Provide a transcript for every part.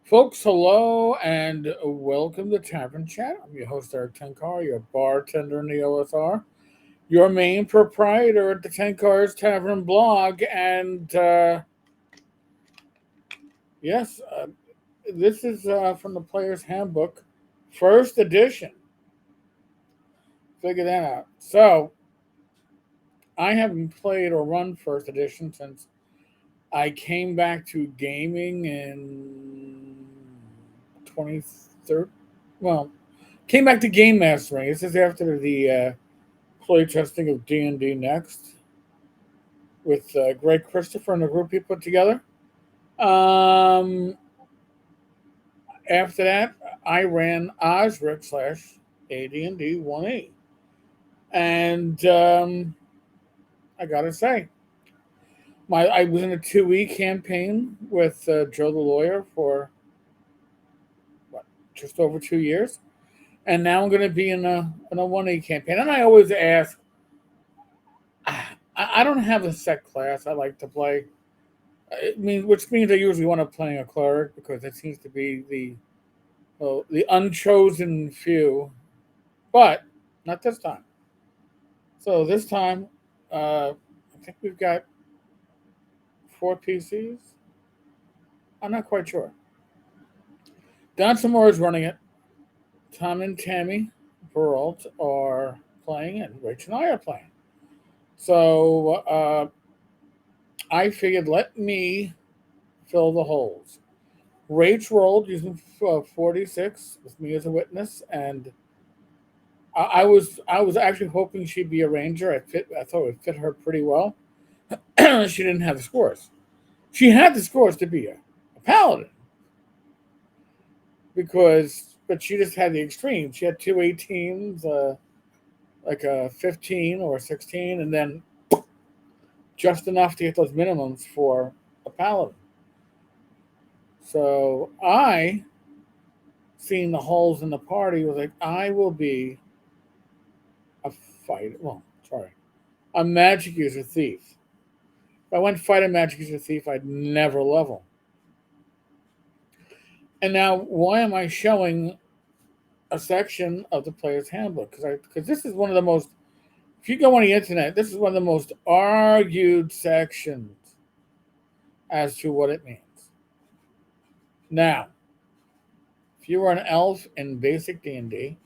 Folks, hello and welcome to Tavern Chat. I'm your host, Eric Tenkar, your bartender in the OSR, your main proprietor at the Tenkar's Tavern blog. And yes, this is from the Player's Handbook, first edition. Figure that out. So, I haven't played or run first edition since I came back to gaming in 2013. Well, came back to game mastering. This is after the play testing of D&D Next with Greg Christopher and the group he put together. Um, After that, I ran Osric slash AD&D 1E. And I gotta say, I was in a 2E campaign with Joe the Lawyer for what, just over 2 years. And now I'm going to be in a 1E campaign. And I always ask, I don't have a set class I like to play. Which means I usually want to play a cleric because it seems to be the unchosen few, but not this time. So this time, I think we've got 4 PCs. I'm not quite sure. Don Samora is running it. Tom and Tammy Peralt are playing, and Rach and I are playing. So I figured let me fill the holes. Rach rolled using 46 with me as a witness, and I was actually hoping she'd be a ranger. I thought it would fit her pretty well. She didn't have the scores. She had the scores to be a paladin but she just had the extremes. She had two 18s, like a 15 or a 16, and then just enough to get those minimums for a paladin. So I, seeing the holes in the party, was like, I will be a fighter. Well, sorry, a magic user thief. If I went fighter magic user thief, I'd never level. And now, why am I showing a section of the player's handbook? Because this is one of the most. If you go on the internet, this is one of the most argued sections as to what it means. Now, if you were an elf in basic D&D,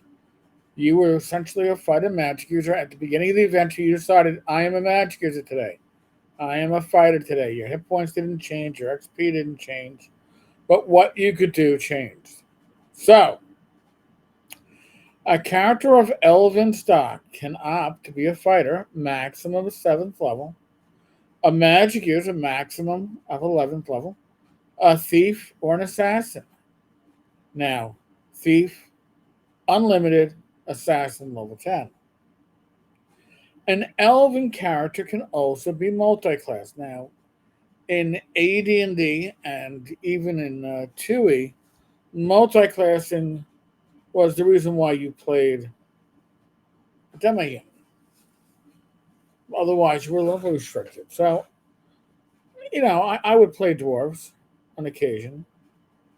you were essentially a fighter magic user. At the beginning of the event, you decided, I am a magic user today. I am a fighter today. Your hit points didn't change. Your XP didn't change. But what you could do changed. So, a character of Elven stock can opt to be a fighter, maximum of 7th level. A magic user, maximum of 11th level. A thief or an assassin. Now, thief, unlimited, assassin level 10. An elven character can also be multi-class. Now, in AD&D and even in 2E, multi-classing was the reason why you played demi-human. Otherwise, you were level restricted. So, I would play dwarves on occasion,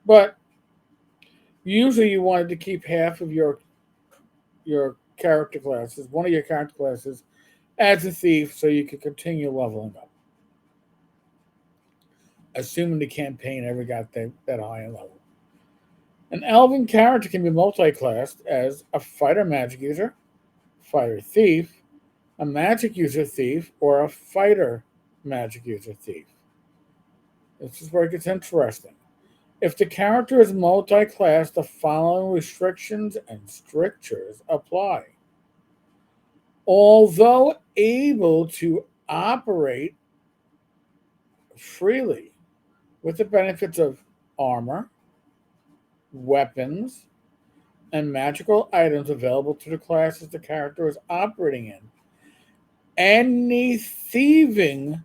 but usually you wanted to keep half of your character classes, one of your character classes, as a thief, so you could continue leveling up. Assuming the campaign ever got that high a level. An elven character can be multi-classed as a fighter magic user, fighter thief, a magic user thief, or a fighter magic user thief. This is where it gets interesting. If the character is multi-class, the following restrictions and strictures apply. Although able to operate freely with the benefits of armor, weapons, and magical items available to the classes the character is operating in, any thieving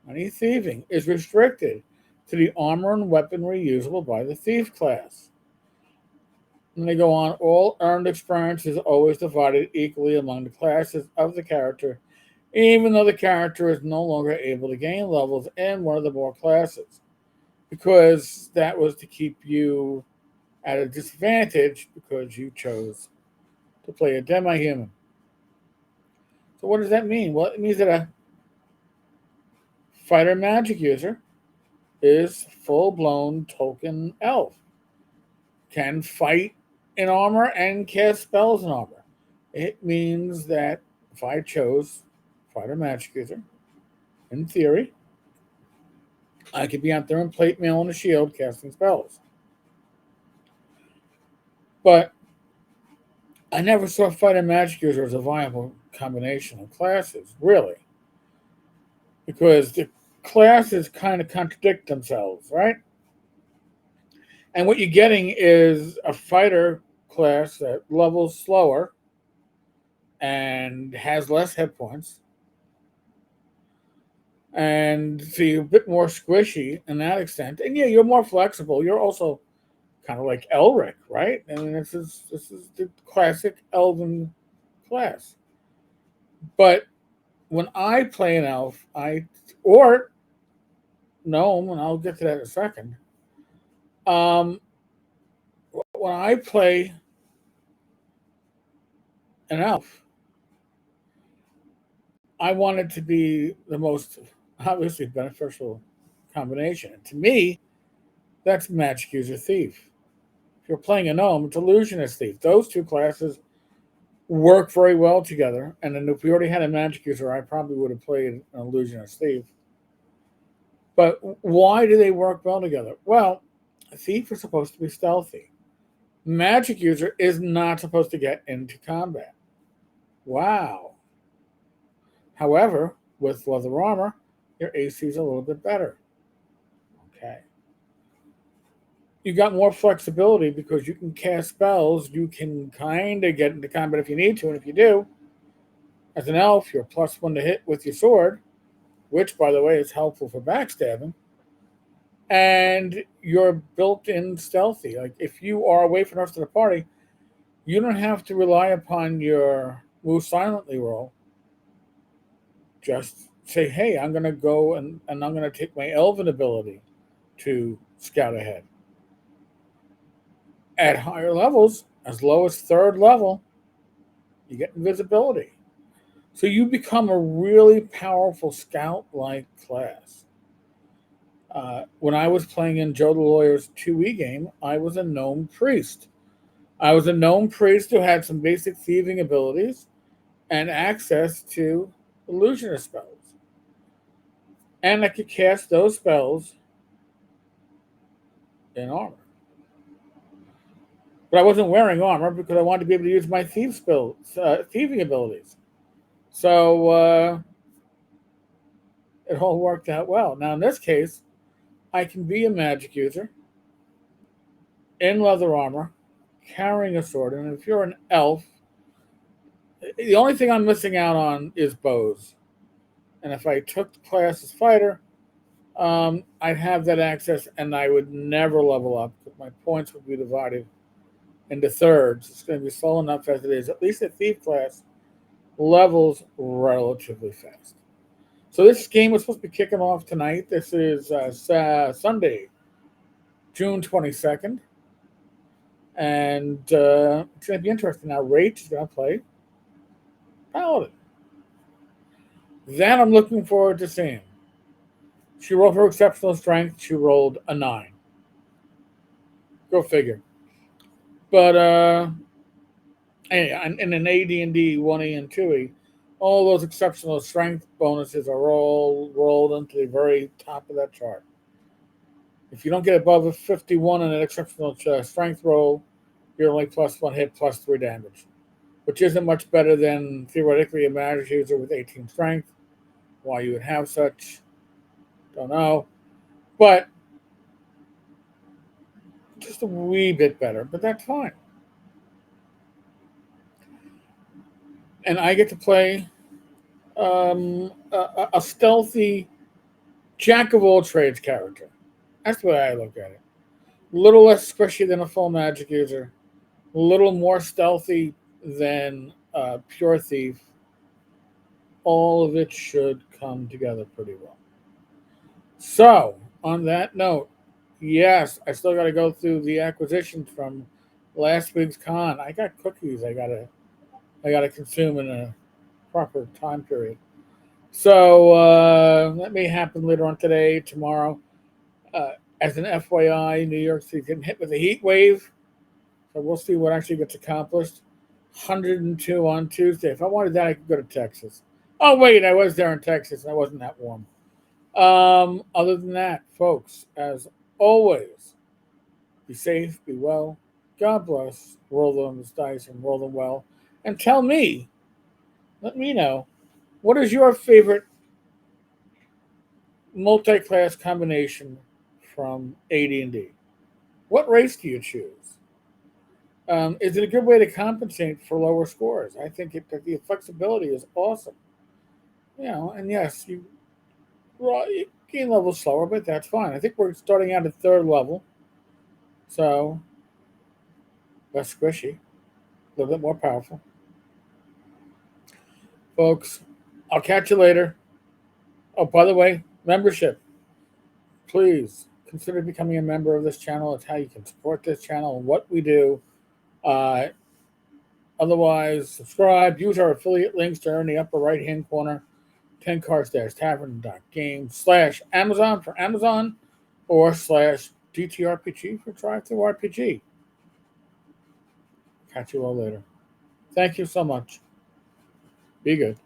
is restricted to the armor and weaponry usable by the thief class. And they go on, all earned experience is always divided equally among the classes of the character, even though the character is no longer able to gain levels in one of the more classes. because that was to keep you at a disadvantage because you chose to play a demi-human. So what does that mean? Well, it means that a fighter magic user is full-blown token elf, can fight in armor and cast spells in armor. It means that if I chose fighter magic user, in theory, I could be out there in plate mail and a shield casting spells. But I never saw fighter magic user as a viable combination of classes, really, because the classes kind of contradict themselves, right? And what you're getting is a fighter class that levels slower and has less hit points, and so you're a bit more squishy in that extent. And yeah, you're more flexible. You're also kind of like Elric, right? I mean, this is the classic Elven class. But when I play an elf, or gnome, and I'll get to that in a second. Um, when I play an elf, I want it to be the most obviously beneficial combination. And to me, that's magic user thief. If you're playing a gnome, it's illusionist thief. Those two classes work very well together. And then if we already had a magic user, I probably would have played an illusionist thief. But why do they work well together? Well, a thief is supposed to be stealthy. Magic user is not supposed to get into combat. Wow. However, with leather armor, your AC is a little bit better. Okay. You got more flexibility because you can cast spells. You can kind of get into combat if you need to, and if you do, as an elf, you're +1 to hit with your sword, which, by the way, is helpful for backstabbing. And you're built-in stealthy. Like if you are away from the rest of the party, you don't have to rely upon your move silently roll. Just say, hey, I'm going to go and I'm going to take my elven ability to scout ahead. At higher levels, as low as 3rd level, you get invisibility. So you become a really powerful scout-like class. When I was playing in Joe the Lawyer's 2E game, I was a gnome priest. I was a gnome priest who had some basic thieving abilities and access to illusionist spells. And I could cast those spells in armor. But I wasn't wearing armor because I wanted to be able to use my thieving abilities. So it all worked out well. Now, in this case, I can be a magic user in leather armor, carrying a sword. And if you're an elf, the only thing I'm missing out on is bows. And if I took the class as fighter, I'd have that access and I would never level up because my points would be divided into thirds. It's going to be slow enough as it is. At least at thief class, levels relatively fast. So this game was supposed to be kicking off tonight. This is Sunday, June 22nd. And it's going to be interesting. Now, Rach is going to play Paladin. That I'm looking forward to seeing. She rolled her exceptional strength. She rolled a 9. Go figure. But in an AD&D 1E and 2E, all those exceptional strength bonuses are all rolled into the very top of that chart. If you don't get above a 51 on an exceptional strength roll, you're only +1 hit, +3 damage, which isn't much better than theoretically a magic user with 18 strength. Why you would have such, don't know. But just a wee bit better, but that's fine. And I get to play a stealthy jack of all trades character. That's the way I look at it. A little less squishy than a full magic user, a little more stealthy than pure thief. All of it should come together pretty well. So, on that note, Yes, I still got to go through the acquisitions from last week's con. I got cookies. I gotta consume in a proper time period. So that may happen later on today, tomorrow. As an FYI, New York City getting hit with a heat wave, so we'll see what actually gets accomplished. 102 on Tuesday. If I wanted that, I could go to Texas. Oh wait, I was there in Texas, and I wasn't that warm. Other than that, folks, as always, be safe, be well. God bless. Roll them dice and roll them well. And tell me, let me know, what is your favorite multi-class combination from AD&D? What race do you choose? Is it a good way to compensate for lower scores? I think the flexibility is awesome. And yes, you gain levels slower, but that's fine. I think we're starting out at third level, so less squishy, a little bit more powerful. Folks, I'll catch you later. Oh, by the way, membership. Please consider becoming a member of this channel. It's how you can support this channel and what we do. Uh, Otherwise, subscribe. Use our affiliate links there in the upper right hand corner. Tenkar-tavern.game/Amazon for Amazon or /DTRPG for Drive Through RPG. Catch you all later. Thank you so much. Be good.